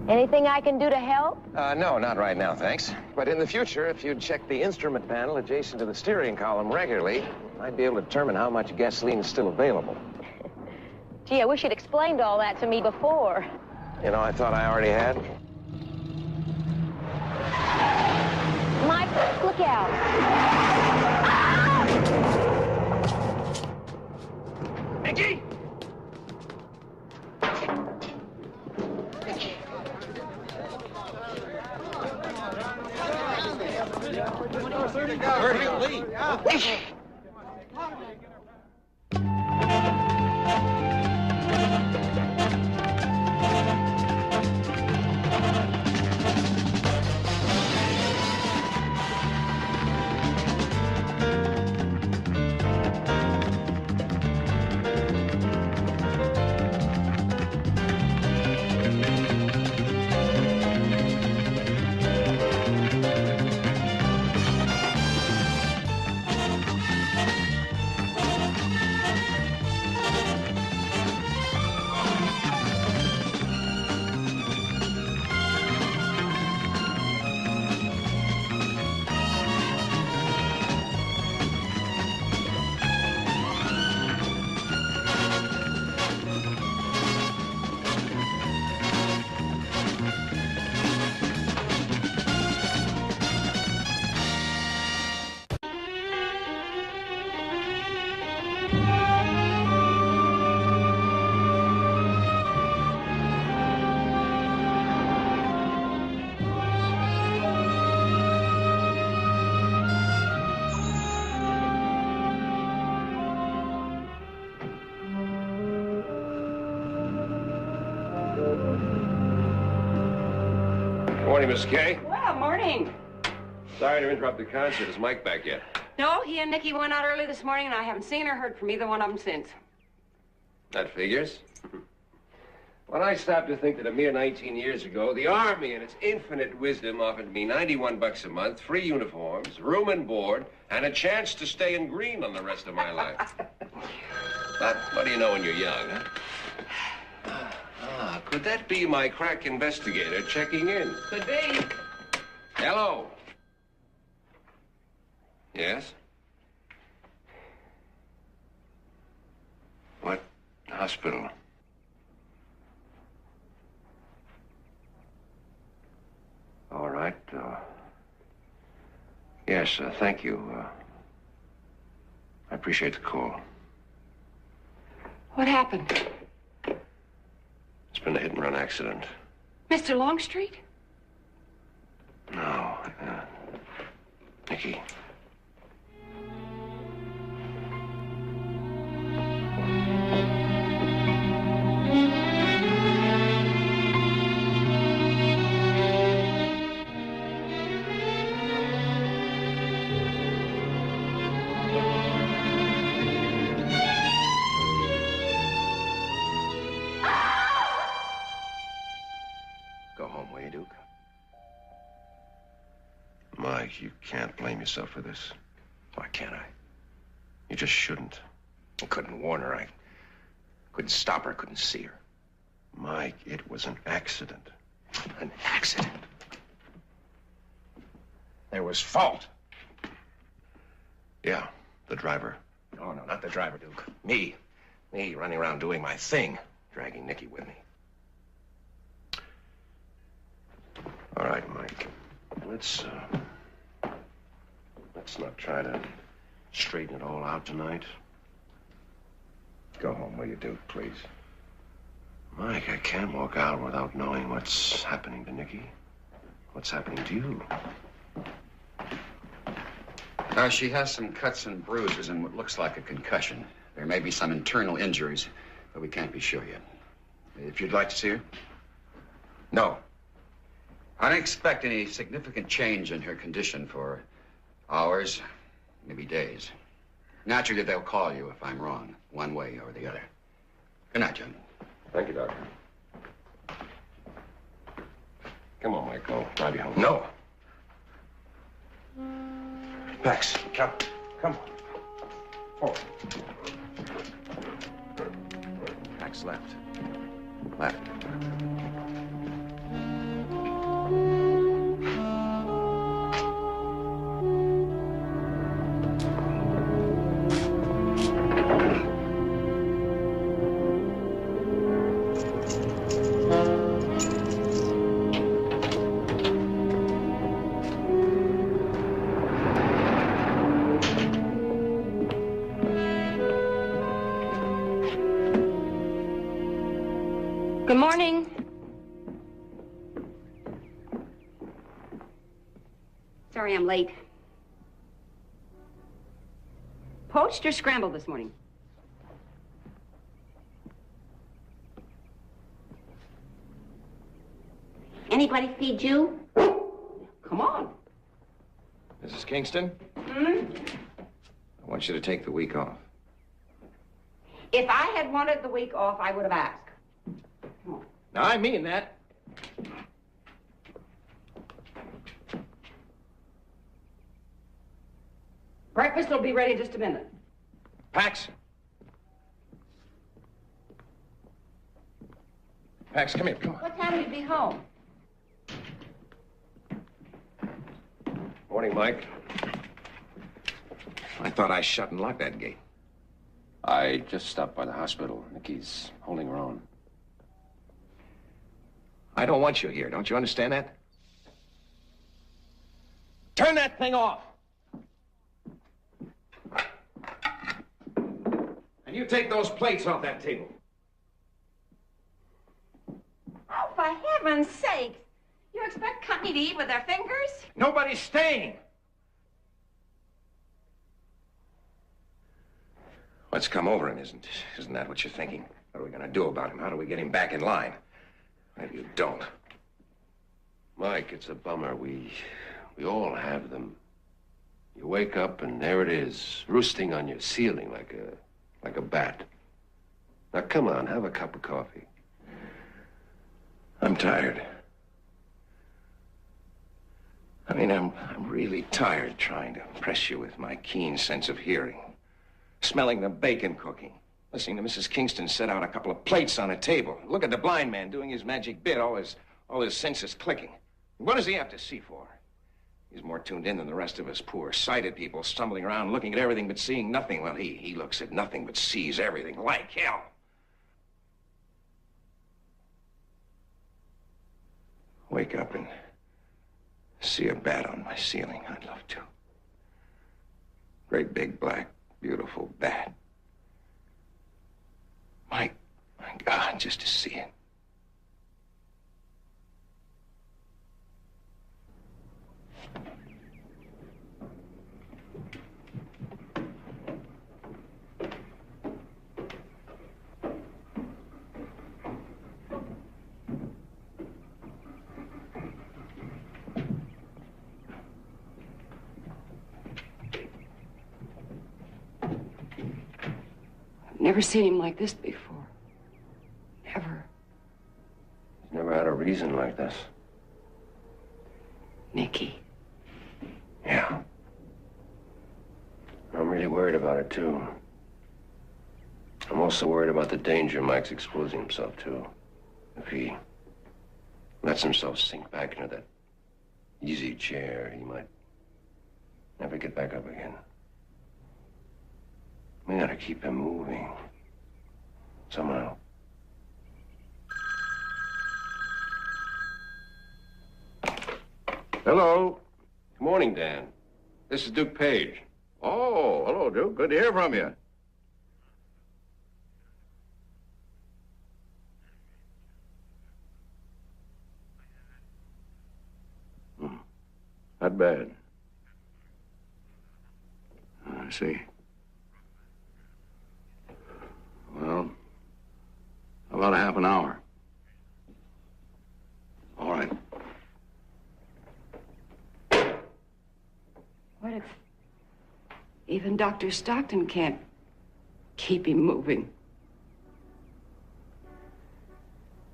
Anything I can do to help? No, not right now, thanks. But in the future, if you'd check the instrument panel adjacent to the steering column regularly, I'd be able to determine how much gasoline is still available. Gee, I wish you'd explained all that to me before. You know, I thought I already had. Mike, look out. Nicky! Morning, Miss Kay. Well, morning. Sorry to interrupt the concert. Is Mike back yet? No, he and Nikki went out early this morning, and I haven't seen or heard from either one of them since. That figures. When I stopped to think that a mere 19 years ago, the Army in its infinite wisdom offered me $91 a month, free uniforms, room and board, and a chance to stay in green on the rest of my life. But what do you know when you're young, huh? Could that be my crack investigator checking in? Could be. Hello. Yes? What hospital? All right. Yes, thank you. I appreciate the call. What happened? It's been a hit-and-run accident. Mr. Longstreet? No, Nikki. Mike, you can't blame yourself for this. Why can't I? You just shouldn't. I couldn't warn her. I couldn't stop her. I couldn't see her. Mike, it was an accident. An accident? There was fault. Yeah, the driver. No, not the driver, Duke. Me. Me running around doing my thing, dragging Nikki with me. All right, Mike. Let's not try to straighten it all out tonight. Go home, will you, Duke, please? Mike, I can't walk out without knowing what's happening to Nikki. What's happening to you? She has some cuts and bruises and what looks like a concussion. There may be some internal injuries, but we can't be sure yet. If you'd like to see her? No. I don't expect any significant change in her condition for hours, maybe days. Naturally, they'll call you if I'm wrong, one way or the other. Good night, gentlemen. Thank you, Doctor. Come on, Mike. I'll drive you home. No. Pax, come. Come. Forward. Pax left. Left. Good morning. Sorry I'm late. Poached or scrambled this morning? Anybody feed you? Come on. Mrs. Kingston? Hmm? I want you to take the week off. If I had wanted the week off, I would have asked. Come on. Now, I mean that. Breakfast will be ready in just a minute. Pax. Pax, come here, come on. What time will you be home? Morning, Mike. I thought I shut and locked that gate. I just stopped by the hospital. Nikki's holding her own. I don't want you here. Don't you understand that? Turn that thing off! And you take those plates off that table. Oh, for heaven's sake! You expect company to eat with their fingers? Nobody's staying. What's come over him, isn't that what you're thinking? What are we going to do about him? How do we get him back in line? Maybe you don't. Mike, it's a bummer. We all have them. You wake up and there it is, roosting on your ceiling like a bat. Now, come on, have a cup of coffee. I'm tired. I mean, I'm really tired trying to impress you with my keen sense of hearing. Smelling the bacon cooking. Listening to Mrs. Kingston set out a couple of plates on a table. Look at the blind man doing his magic bit, all his senses clicking. What does he have to see for? He's more tuned in than the rest of us poor sighted people stumbling around looking at everything but seeing nothing. Well, he looks at nothing but sees everything like hell. Wake up and see a bat on my ceiling. I'd love to. Great big black beautiful bat. My God, just to see it. Never seen him like this before. Never. He's never had a reason like this. Nicky. Yeah. I'm really worried about it, too. I'm also worried about the danger Mike's exposing himself to. If he lets himself sink back into that easy chair, he might never get back up again. We gotta keep him moving. Somehow. Hello. Good morning, Dan. This is Duke Page. Oh, hello, Duke. Good to hear from you. Not bad. I see. Well, about a half an hour. All right. What if even Dr. Stockton can't keep him moving?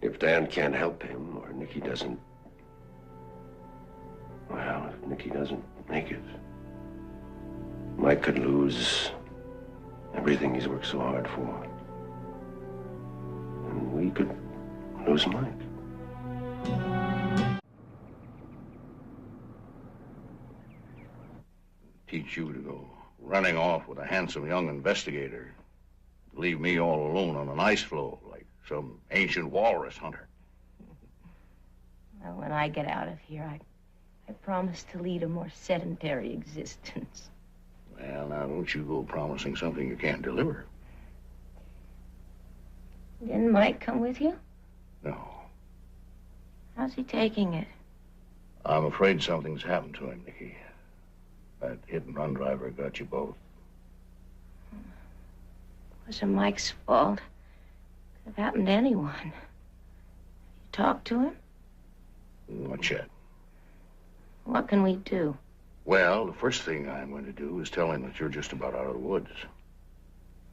If Dan can't help him, or Nicky doesn't... Well, if Nicky doesn't make it, Mike could lose everything he's worked so hard for. And we could lose Mike. Teach you to go running off with a handsome young investigator. Leave me all alone on an ice floe like some ancient walrus hunter. Well, when I get out of here, I promise to lead a more sedentary existence. Well, now, don't you go promising something you can't deliver. Didn't Mike come with you? No. How's he taking it? I'm afraid something's happened to him, Nicky. That hit-and-run driver got you both. It wasn't Mike's fault. Could have happened to anyone. You talked to him? Not yet. What can we do? Well, the first thing I'm going to do is tell him that you're just about out of the woods.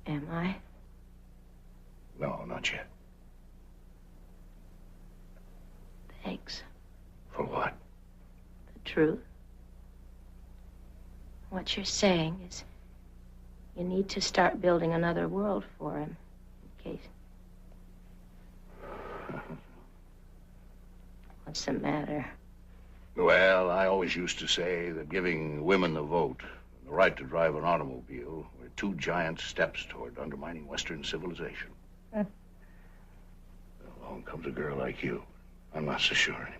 Am I? No, not yet. Thanks. For what? The truth. What you're saying is you need to start building another world for him. In case... What's the matter? Well, I always used to say that giving women the vote and the right to drive an automobile were two giant steps toward undermining Western civilization. Along comes a girl like you. I'm not so sure anymore.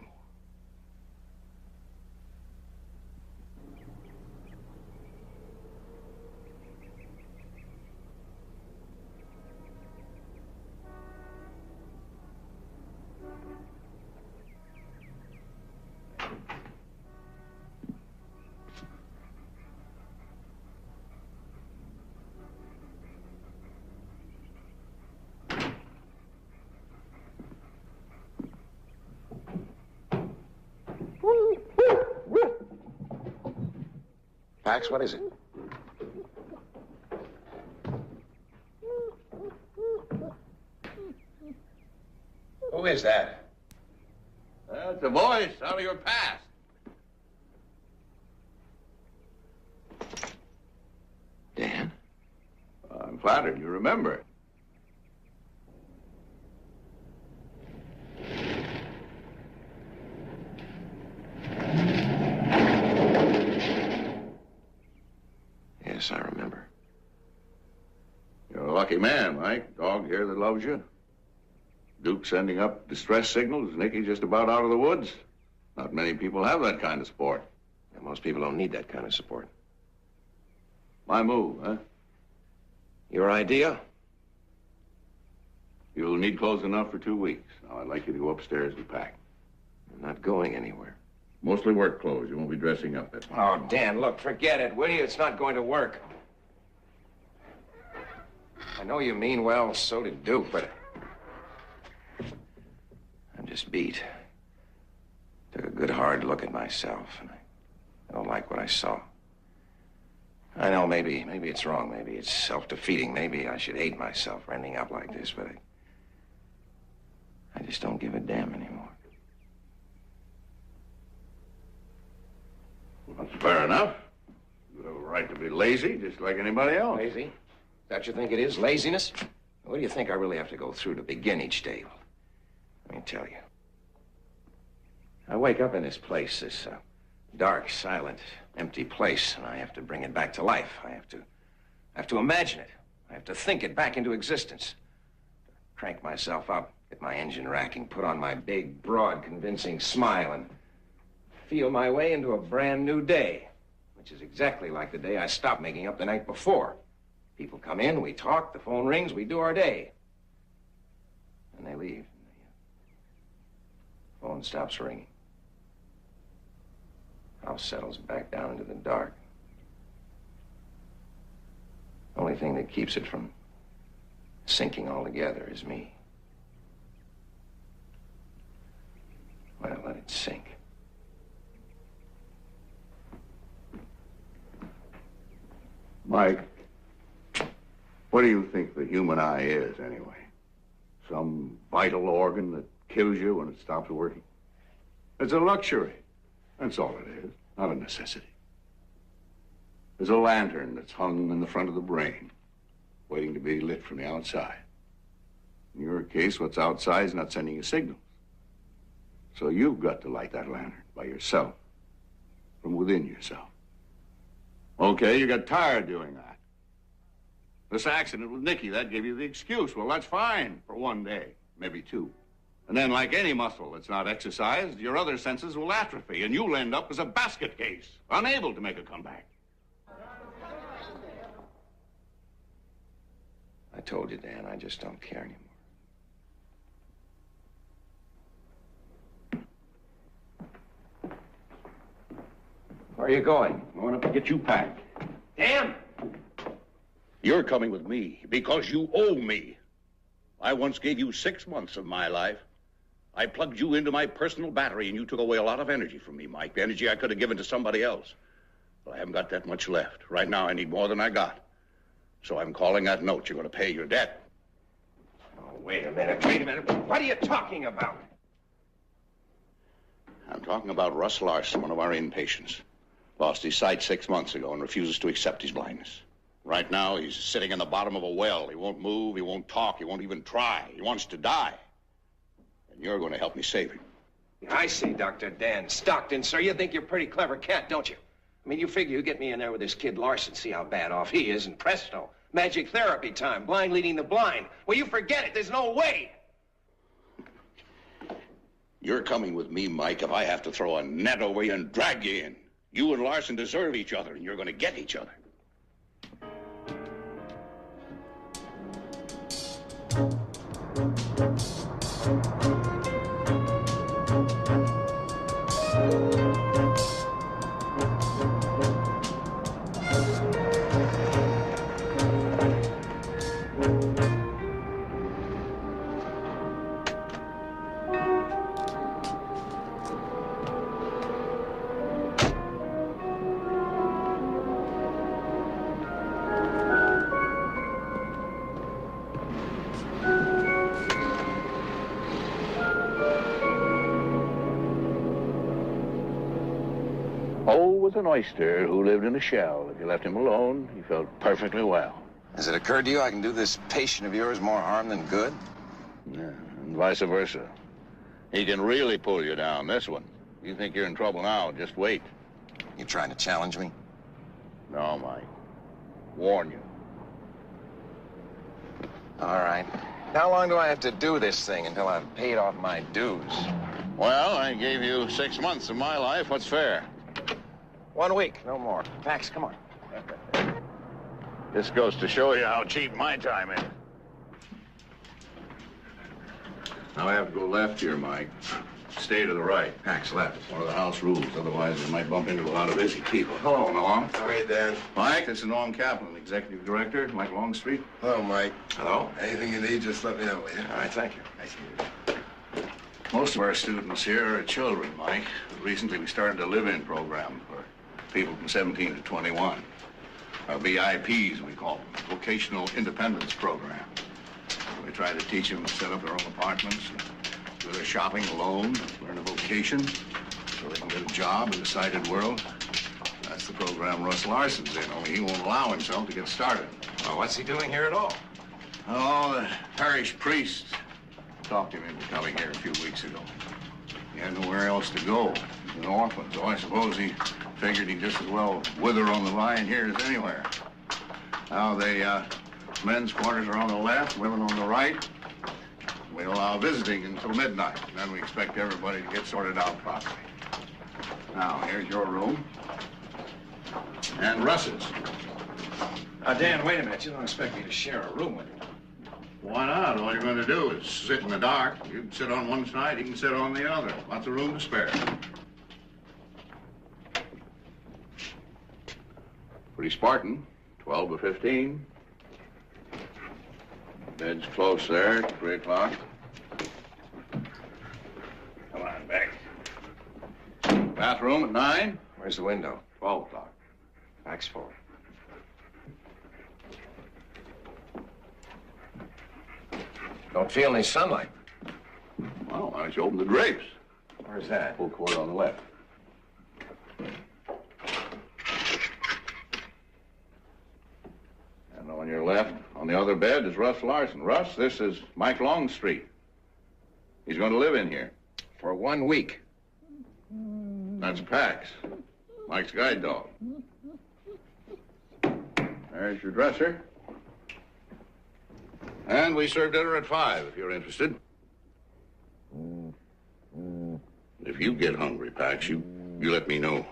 Pax, what is it? Who is that? That's a voice out of your past. Dan? I'm flattered you remember. Yes, I remember. You're a lucky man, Mike. Dog here that loves you. Duke sending up distress signals. Nicky just about out of the woods. Not many people have that kind of support. And most people don't need that kind of support. My move, huh? Your idea? You'll need clothes enough for 2 weeks. Now, I'd like you to go upstairs and pack. I'm not going anywhere. Mostly work clothes. You won't be dressing up. That's Oh, Dan, look, forget it, will you? It's not going to work. I know you mean well, so did Duke, but I'm just beat. Took a good hard look at myself, and I don't like what I saw. I know maybe it's wrong. Maybe it's self-defeating. Maybe I should hate myself for ending up like this, but I just don't give a damn anymore. Well, that's fair enough. You have a right to be lazy, just like anybody else. Lazy? Is that what you think it is? Laziness? What do you think I really have to go through to begin each day? Well, let me tell you. I wake up in this place, this dark, silent, empty place, and I have to bring it back to life. I have to imagine it. I have to think it back into existence. Crank myself up, get my engine racking, put on my big, broad, convincing smile, and feel my way into a brand new day, which is exactly like the day I stopped making up the night before. People come in, we talk, the phone rings, we do our day. And they leave. The phone stops ringing. House settles back down into the dark. Only thing that keeps it from sinking altogether is me. Well, let it sink. Mike, what do you think the human eye is, anyway? Some vital organ that kills you when it stops working? It's a luxury. That's all it is, not a necessity. There's a lantern that's hung in the front of the brain, waiting to be lit from the outside. In your case, what's outside is not sending you signals. So you've got to light that lantern by yourself, from within yourself. Okay, you got tired doing that. This accident with Nicky, that gave you the excuse. Well, that's fine for 1 day, maybe 2. And then, like any muscle that's not exercised, your other senses will atrophy, and you'll end up as a basket case, unable to make a comeback. I told you, Dan, I just don't care anymore. Where are you going? I'm going up to get you packed. Dan! You're coming with me because you owe me. I once gave you 6 months of my life. I plugged you into my personal battery, and you took away a lot of energy from me, Mike. The energy I could have given to somebody else. But I haven't got that much left. Right now, I need more than I got. So I'm calling that note. You're going to pay your debt. Oh, wait a minute. What are you talking about? I'm talking about Russ Larson, one of our inpatients. Lost his sight 6 months ago and refuses to accept his blindness. Right now, he's sitting in the bottom of a well. He won't move, he won't talk, he won't even try. He wants to die. And you're going to help me save him. I see, Dr. Dan Stockton, sir. You think you're a pretty clever cat, don't you? I mean, you figure you get me in there with this kid Larson, see how bad off he is, and presto, magic therapy time, blind leading the blind. Well, you forget it. There's no way. You're coming with me, Mike, if I have to throw a net over you and drag you in. You and Larson deserve each other, and you're going to get each other. Was an oyster who lived in a shell. If you left him alone, he felt perfectly well. Has it occurred to you I can do this patient of yours more harm than good? Yeah, and vice versa. He can really pull you down, this one. You think you're in trouble now, just wait. You trying to challenge me? No, Mike. Warn you. All right. How long do I have to do this thing until I've paid off my dues? Well, I gave you 6 months of my life. What's fair? 1 week, no more. Pax, come on. This goes to show you how cheap my time is. Now I have to go left here, Mike. Stay to the right. Pax left. It's one of the house rules. Otherwise, we might bump into a lot of busy people. Hello, Norm. How are you, Dan? Mike, this is Norm Kaplan, Executive Director, Mike Longstreet. Hello, Mike. Hello? Anything you need, just let me know, will you? All right, thank you. Thank you. Most of our students here are children, Mike. Recently, we started a live-in program for people from 17 to 21. Our VIPs, we call them, Vocational Independence Program. We try to teach them to set up their own apartments, do their shopping alone, learn a vocation, so they can get a job in the sighted world. That's the program Russ Larson's in, only he won't allow himself to get started. Well, what's he doing here at all? Oh, the parish priest talked him into coming here a few weeks ago. He had nowhere else to go. He's an orphan, so I suppose he figured he'd just as well wither on the vine here as anywhere. Now, the men's quarters are on the left, women on the right. We allow visiting until midnight, and then we expect everybody to get sorted out properly. Now, here's your room. And Russ's. Dan, wait a minute. You don't expect me to share a room with you. Why not? All you're going to do is sit in the dark. You can sit on one side, he can sit on the other. Lots of room to spare. Pretty Spartan, 12 to 15. Bed's close there, 3 o'clock. Come on, back. Bathroom at 9. Where's the window? 12 o'clock. Pax forward. Don't feel any sunlight. Well, why don't you open the drapes? Where's that? Full court on the left. And on your left, on the other bed, is Russ Larson. Russ, this is Mike Longstreet. He's going to live in here. For 1 week. That's Pax, Mike's guide dog. There's your dresser. And we serve dinner at 5, if you're interested. If you get hungry, Pax, you let me know.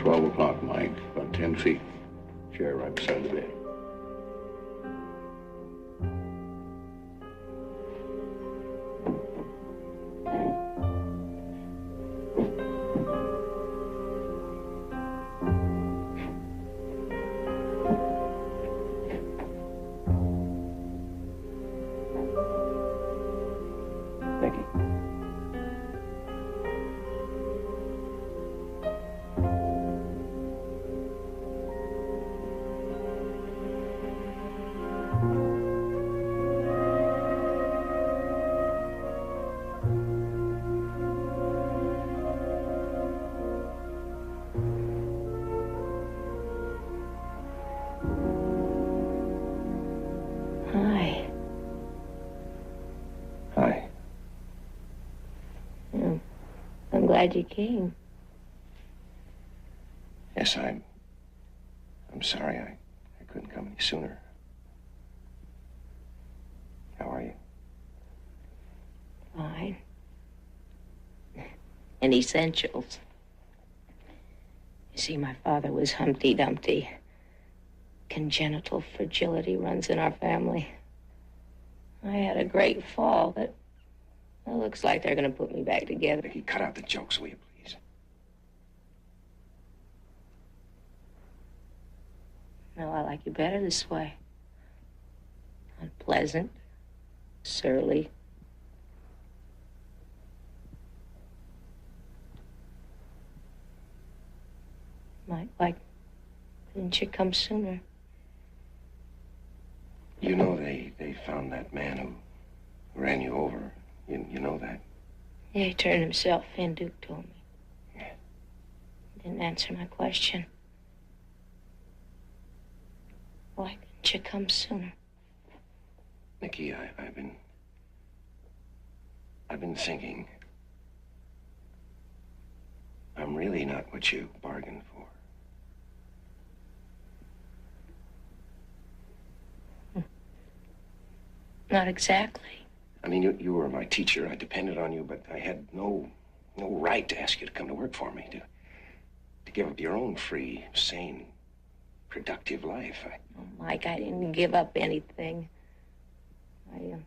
12 o'clock, Mike. About 10 feet. Chair right beside the bed. Nicky. Hi. Hi. I'm glad you came. Yes, I'm sorry I couldn't come any sooner. How are you? Fine. And essentials. You see, my father was Humpty Dumpty. Congenital fragility runs in our family. I had a great fall, but it looks like they're going to put me back together. Nicky, cut out the jokes, will you, please? No, I like you better this way. Unpleasant, surly. Mike, why didn't you come sooner? You know they found that man who ran you over. You know that? Yeah, he turned himself in, Duke told me. Yeah. He didn't answer my question. Why didn't you come sooner? Nicky, I've been thinking. I'm really not what you bargained for. Not exactly. I mean, you were my teacher. I depended on you, but I had no right to ask you to come to work for me, to give up your own free, sane, productive life. Oh, Mike, I didn't give up anything. I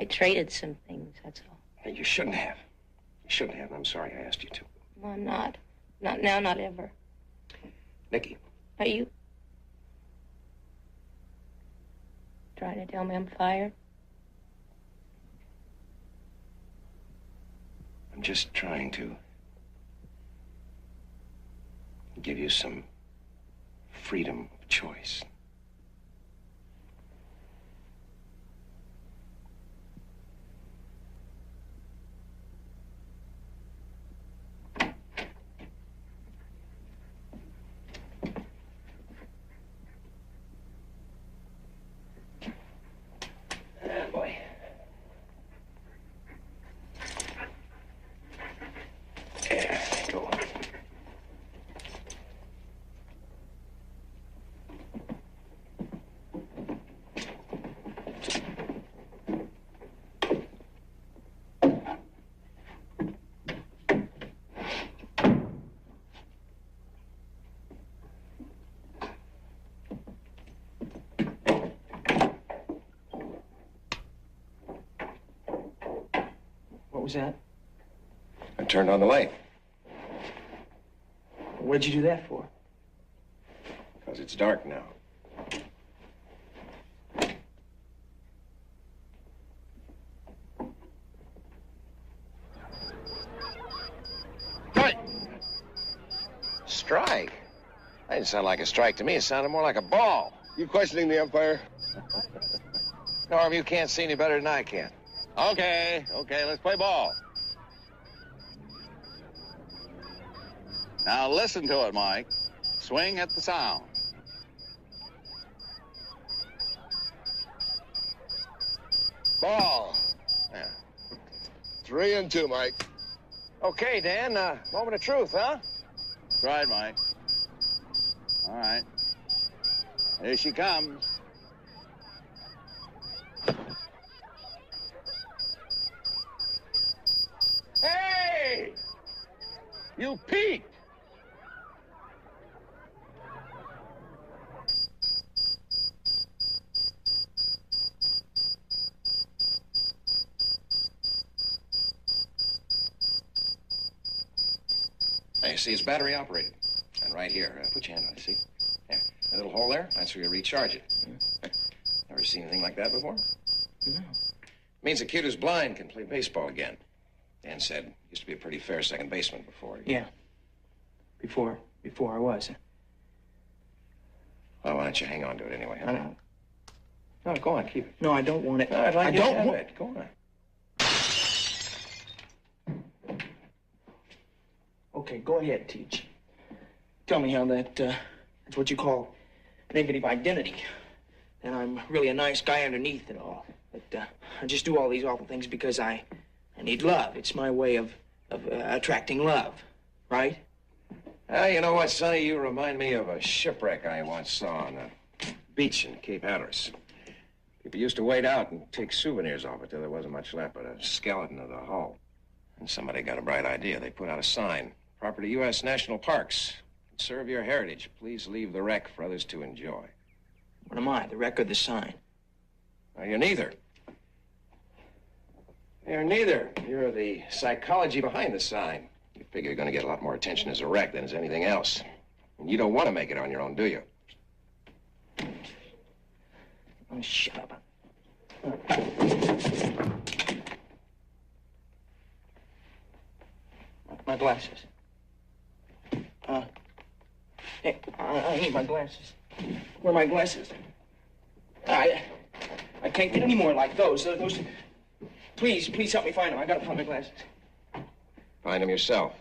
traded some things, that's all. You shouldn't have. You shouldn't have. I'm sorry I asked you to. No, I'm not. Not now, not ever. Nicky. Are you trying to tell me I'm fired? I'm just trying to give you some freedom of choice. Boy. There you go. What was that? I turned on the light. What'd you do that for? Because it's dark now. Right. Strike? That didn't sound like a strike to me. It sounded more like a ball. You questioning the umpire? Norm, you can't see any better than I can. Okay, let's play ball. Now listen to it, Mike. Swing at the sound. Ball. Yeah. 3-2, Mike. Okay, Dan, moment of truth, huh? That's right, Mike. All right. Here she comes. Hey! You peaked. You see, it's battery operated. And right here, put your hand on it, see? There. A little hole there, that's where you recharge it. Never seen anything like that before? No. Means a kid who's blind can play baseball again. Dan said, used to be a pretty fair second baseman before. Yeah. Before I was. Well, why don't you hang on to it anyway? Huh? I don't. No, go on, keep it. No, I don't want it. No, I'd like I you don't to have want it. Go on. Okay, go ahead, Teach. Tell me how that's what you call negative identity. And I'm really a nice guy underneath it all. But I just do all these awful things because I need love. It's my way of attracting love, right? You know what, Sonny? You remind me of a shipwreck I once saw on a beach in Cape Hatteras. People used to wait out and take souvenirs off it till there wasn't much left but a skeleton of the hull. And somebody got a bright idea. They put out a sign. Property U.S. National Parks. Conserve your heritage. Please leave the wreck for others to enjoy. What am I, the wreck or the sign? Well, you're neither. You're neither. You're the psychology behind the sign. You figure you're going to get a lot more attention as a wreck than as anything else. And you don't want to make it on your own, do you? Oh, shut up. My glasses. Hey, I need my glasses. Where are my glasses? I can't get any more like those. Please help me find them. I gotta find my glasses. Find them yourself.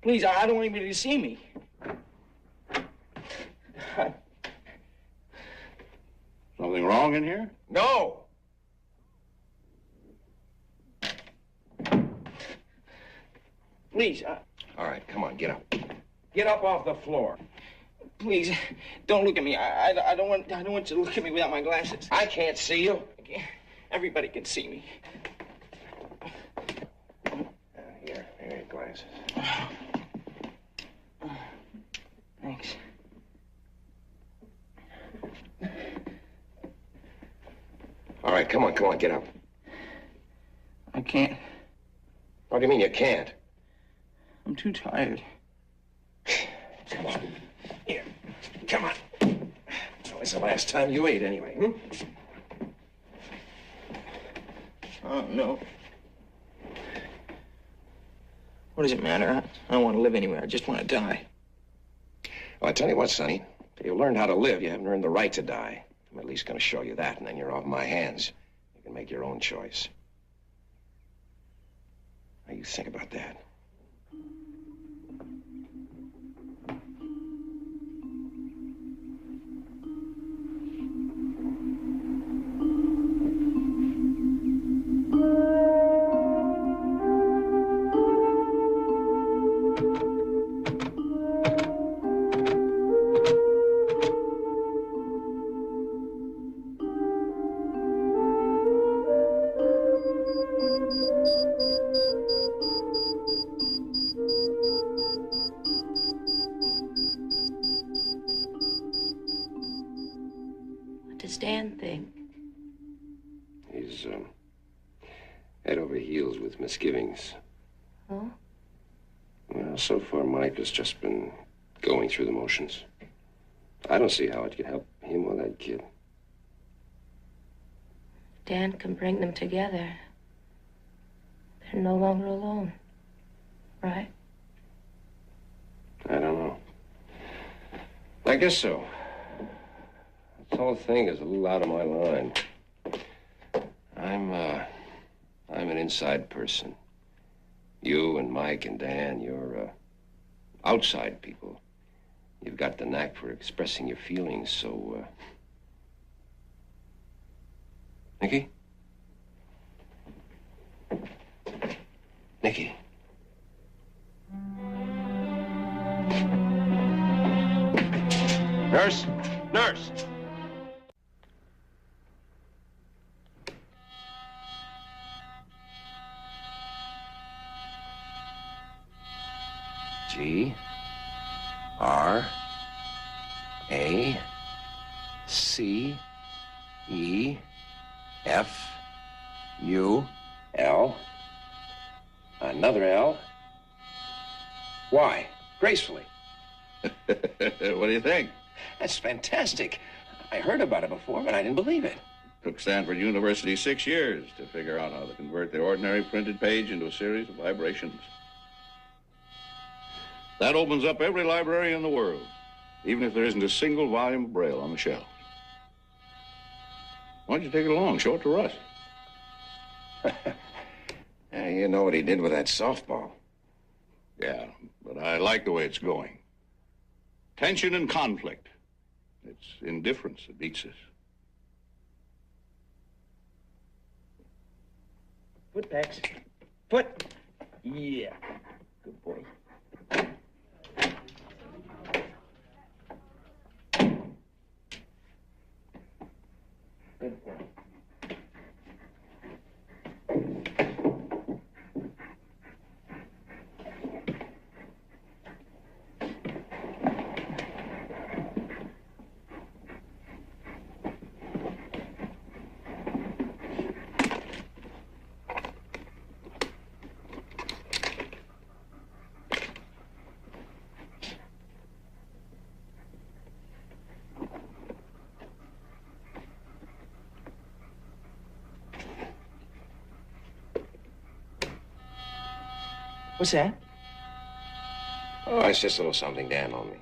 Please, I don't want anybody to see me. Something wrong in here? No! Please, All right, come on, get up. Get up off the floor. please, don't look at me. I don't want you to look at me without my glasses. I can't see you. Everybody can see me. Here are your glasses. Thanks. All right, come on, get up. I can't. What do you mean you can't? I'm too tired. Come on. Here, come on. When's the last time you ate anyway, Oh, no. What does it matter? I don't want to live anywhere. I just want to die. Well, I tell you what, Sonny. Till you've learned how to live, you haven't earned the right to die. I'm at least going to show you that, and then you're off my hands. You can make your own choice. Now, you think about that. What does Dan think? He's head over heels with misgivings. Oh? Well, so far Mike has just been going through the motions. I don't see how it could help him or that kid. Dan can bring them together. They're no longer alone, right? I don't know. I guess so. This whole thing is a little out of my line. I'm an inside person. You and Mike and Dan, you're outside people. You've got the knack for expressing your feelings, so, Nicky? Nicky? Nurse? Nurse! G R A C E F U L. Another L. Y. gracefully. What do you think? That's fantastic. I heard about it before, but I didn't believe it. Took Stanford University 6 years to figure out how to convert the ordinary printed page into a series of vibrations. That opens up every library in the world, even if there isn't a single volume of Braille on the shelf. Why don't you take it along? Show it to Russ. Yeah, you know what he did with that softball. Yeah, but I like the way it's going. Tension and conflict. It's indifference that beats us. Foot, Pax. Foot. Yeah. Good boy. Good boy. What's that? Oh, it's just a little something Dan on me.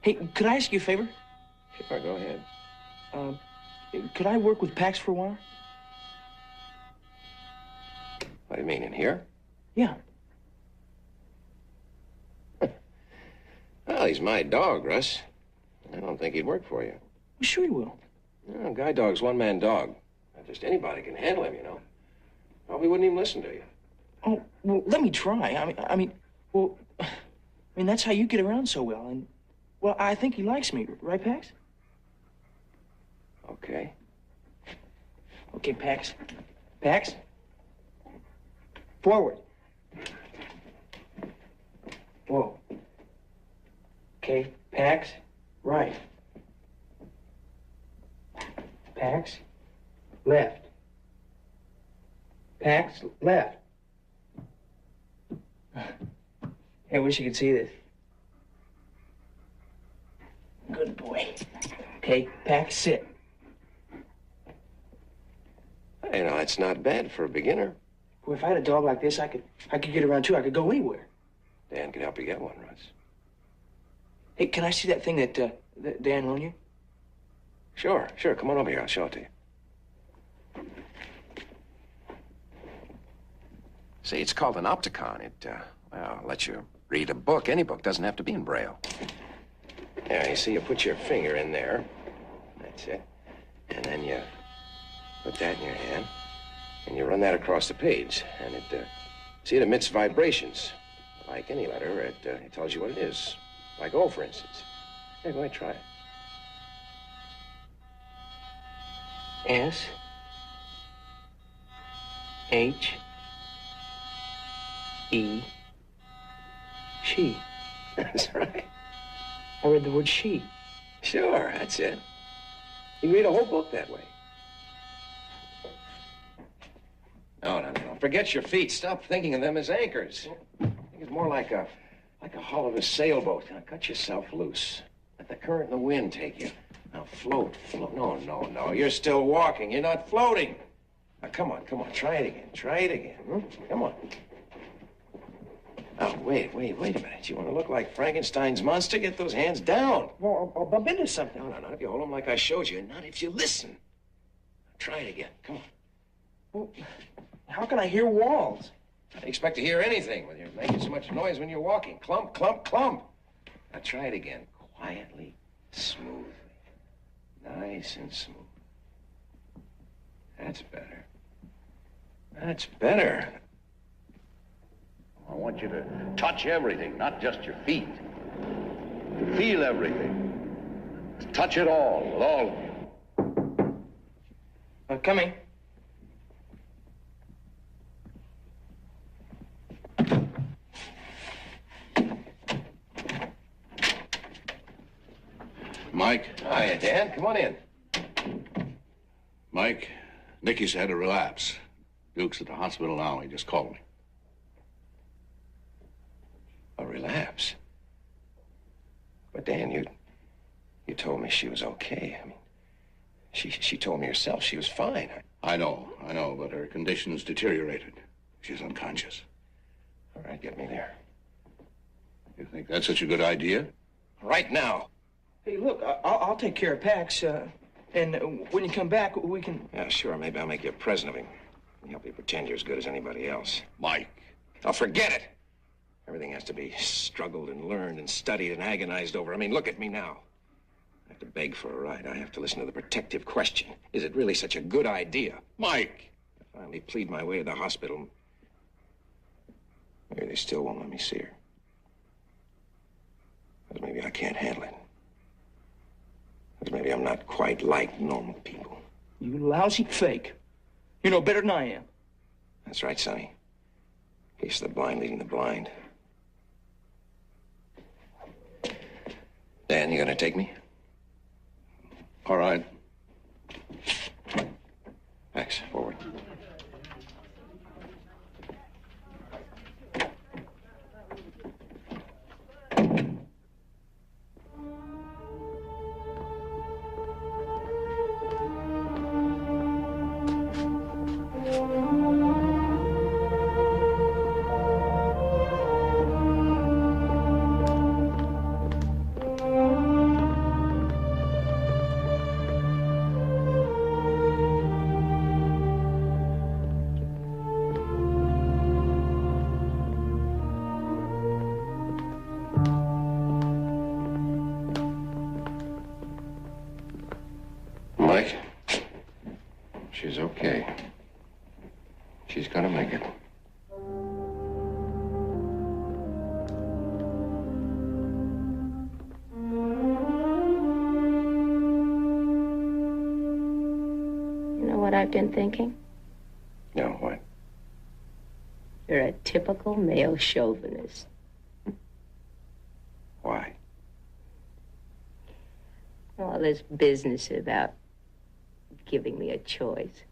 Hey, could I ask you a favor? Sure, go ahead. Could I work with Pax for a while? What do you mean, in here? Yeah. Well, he's my dog, Russ. I don't think he'd work for you. Well, sure he will. No, Guide Dog's one-man dog. Not just anybody can handle him, you know. Probably wouldn't even listen to you. Oh, well, let me try. I mean, that's how you get around so well. And, well, I think he likes me, right, Pax? Okay. Okay, Pax. Pax? Forward. Whoa. Okay, Pax, right. Pax, left. Pax, left. Hey, I wish you could see this. Good boy. Okay, Pax, sit. You know, that's not bad for a beginner. Well, if I had a dog like this, I could get around too. I could go anywhere. Dan can help you get one, Russ. Hey, can I see that thing that Dan loaned you? Sure. Come on over here. I'll show it to you. See, it's called an opticon. It, lets you read a book. Any book. Doesn't have to be in Braille. Yeah, you see, you put your finger in there. That's it. And then you put that in your hand. And you run that across the page. And it, see, it emits vibrations. Like any letter, it tells you what it is. Like O, for instance. Yeah, go ahead, try it. S. H. E. She. That's right. I read the word she. Sure, that's it. You can read a whole book that way. No. Forget your feet. Stop thinking of them as anchors. Think it's more like a hull of a sailboat. Now, cut yourself loose. Let the current and the wind take you. Now, float. No. You're still walking. You're not floating. Now, come on. Try it again. Come on. Oh, wait a minute. You want to look like Frankenstein's monster? Get those hands down. Well, I'll bump into something. No, not if you hold them like I showed you. Not if you listen. Try it again. Come on. Well, how can I hear walls? I don't expect to hear anything when you're making so much noise when you're walking. Clump, clump, clump. Now try it again. Quietly, smoothly. Nice and smooth. That's better. That's better. I want you to touch everything, not just your feet. To feel everything. To touch it all, with all of you. Coming. Mike? Hiya, Dan. Come on in. Mike, Nicky's had a relapse. Duke's at the hospital now. He just called me. A relapse? But Dan, you told me she was okay. I mean, she told me herself she was fine. I know, but her condition's deteriorated. She's unconscious. All right, get me there. You think that's such a good idea? Right now. Hey, look, I'll take care of Pax, and when you come back, we can... Yeah, sure, maybe I'll make you a present of him. Help you pretend you're as good as anybody else. Mike. I'll forget it. Everything has to be struggled and learned and studied and agonized over. I mean, look at me now. I have to beg for a ride. I have to listen to the protective question. Is it really such a good idea? Mike! I finally plead my way to the hospital. Maybe they still won't let me see her. Because maybe I can't handle it. Because maybe I'm not quite like normal people. You lousy fake. You know better than I am. That's right, Sonny. Case of the blind leading the blind. Dan, you gonna take me? All right. Thanks. Forward. Mike, she's okay. She's gonna make it. You know what I've been thinking? No, what? You're a typical male chauvinist. Why? All this business about giving me a choice.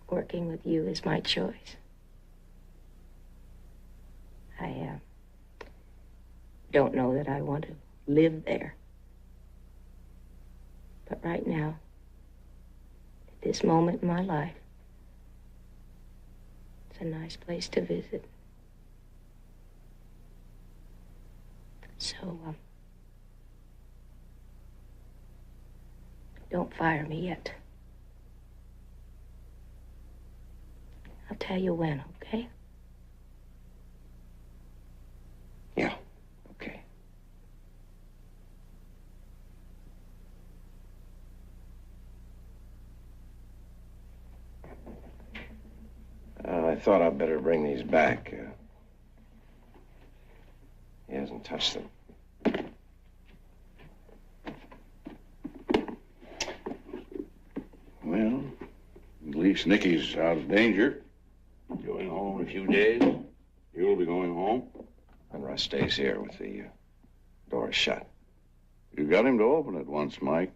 Working with you is my choice. I don't know that I want to live there. But right now, at this moment in my life, it's a nice place to visit. So, don't fire me yet. I'll tell you when, okay? Yeah, okay. I thought I'd better bring these back. He hasn't touched them. Well, at least Nicky's out of danger. Going home in a few days. You'll be going home. And Russ stays here with the door shut. You got him to open it once, Mike.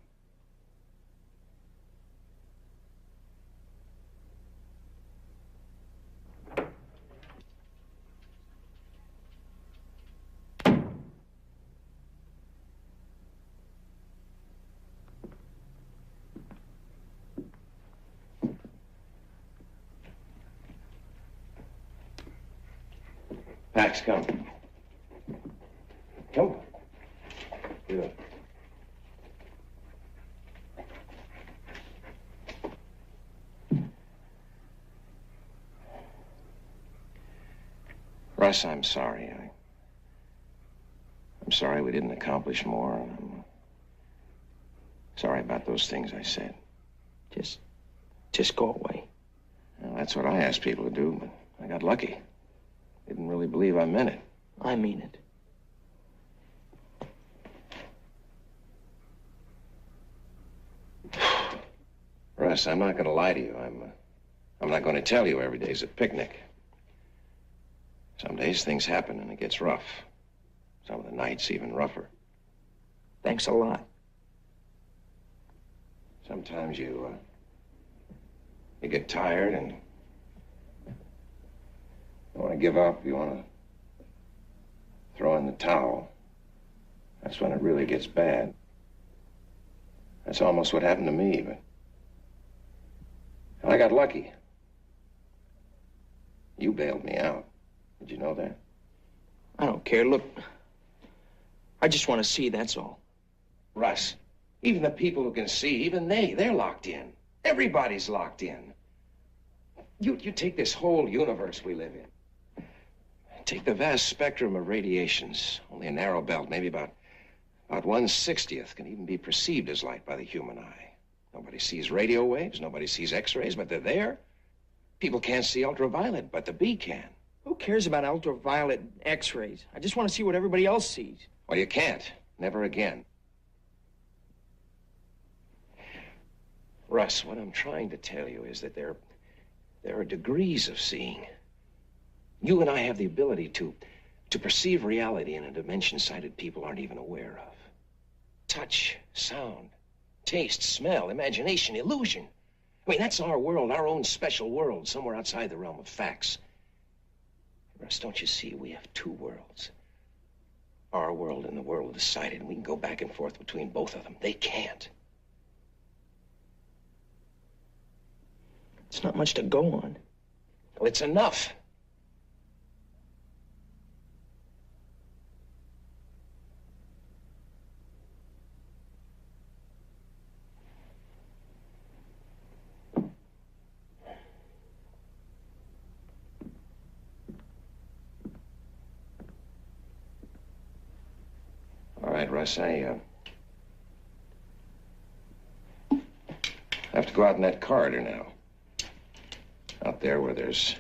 Max, come. Come. Good. Russ, I'm sorry. I'm sorry we didn't accomplish more, and I'm sorry about those things I said. Just go away. Well, that's what I asked people to do, but I got lucky. Didn't really believe I meant it. I mean it. Russ, I'm not going to lie to you. I'm not going to tell you every day's a picnic. Some days things happen and it gets rough. Some of the nights even rougher. Thanks a lot. Sometimes you get tired and you want to give up, you want to throw in the towel, that's when it really gets bad. That's almost what happened to me, but I got lucky. You bailed me out. Did you know that? I don't care. Look, I just want to see, that's all. Russ, even the people who can see, even they're locked in. Everybody's locked in. You take this whole universe we live in. Take the vast spectrum of radiations. Only a narrow belt, maybe about 1/60th, can even be perceived as light by the human eye. Nobody sees radio waves, nobody sees X-rays, but they're there. People can't see ultraviolet, but the bee can. Who cares about ultraviolet X-rays? I just want to see what everybody else sees. Well, you can't. Never again. Russ, what I'm trying to tell you is that there are degrees of seeing. You and I have the ability to perceive reality in a dimension sighted people aren't even aware of. Touch, sound, taste, smell, imagination, illusion. I mean, that's our world, our own special world, somewhere outside the realm of facts. Russ, don't you see, we have two worlds. Our world and the world of the sighted, and we can go back and forth between both of them. They can't. It's not much to go on. Well, it's enough. All right, Russ, I have to go out in that corridor now. Out there where there's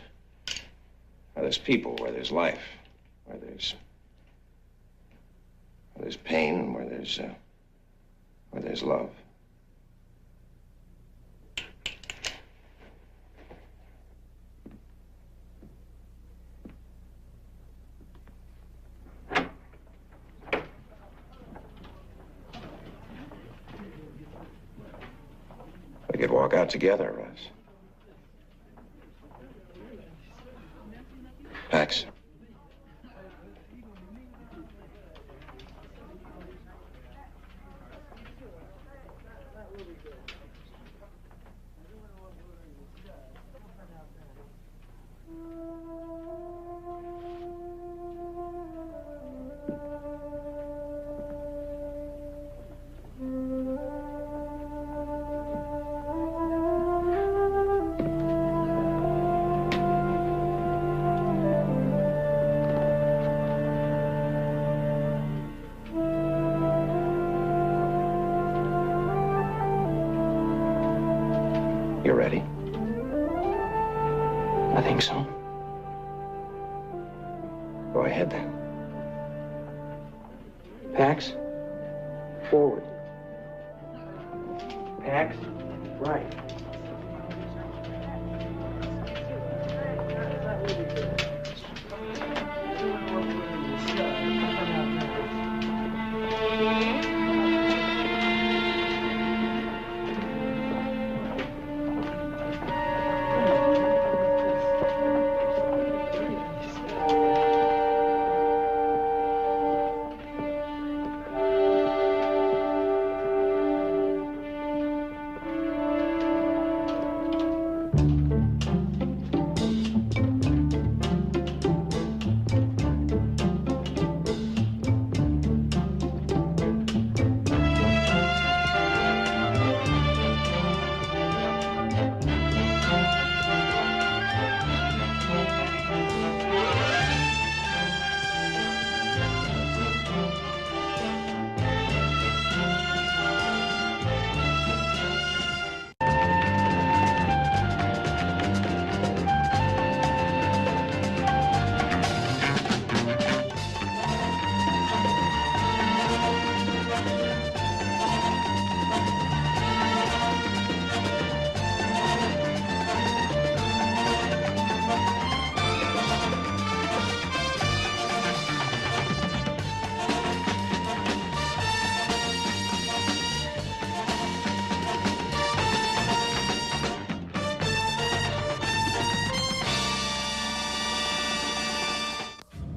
people, where there's life, where there's pain, and where there's love. We could walk out together, Russ. Pax. You ready? I think so. Go ahead, then. Pax, forward. Pax, right.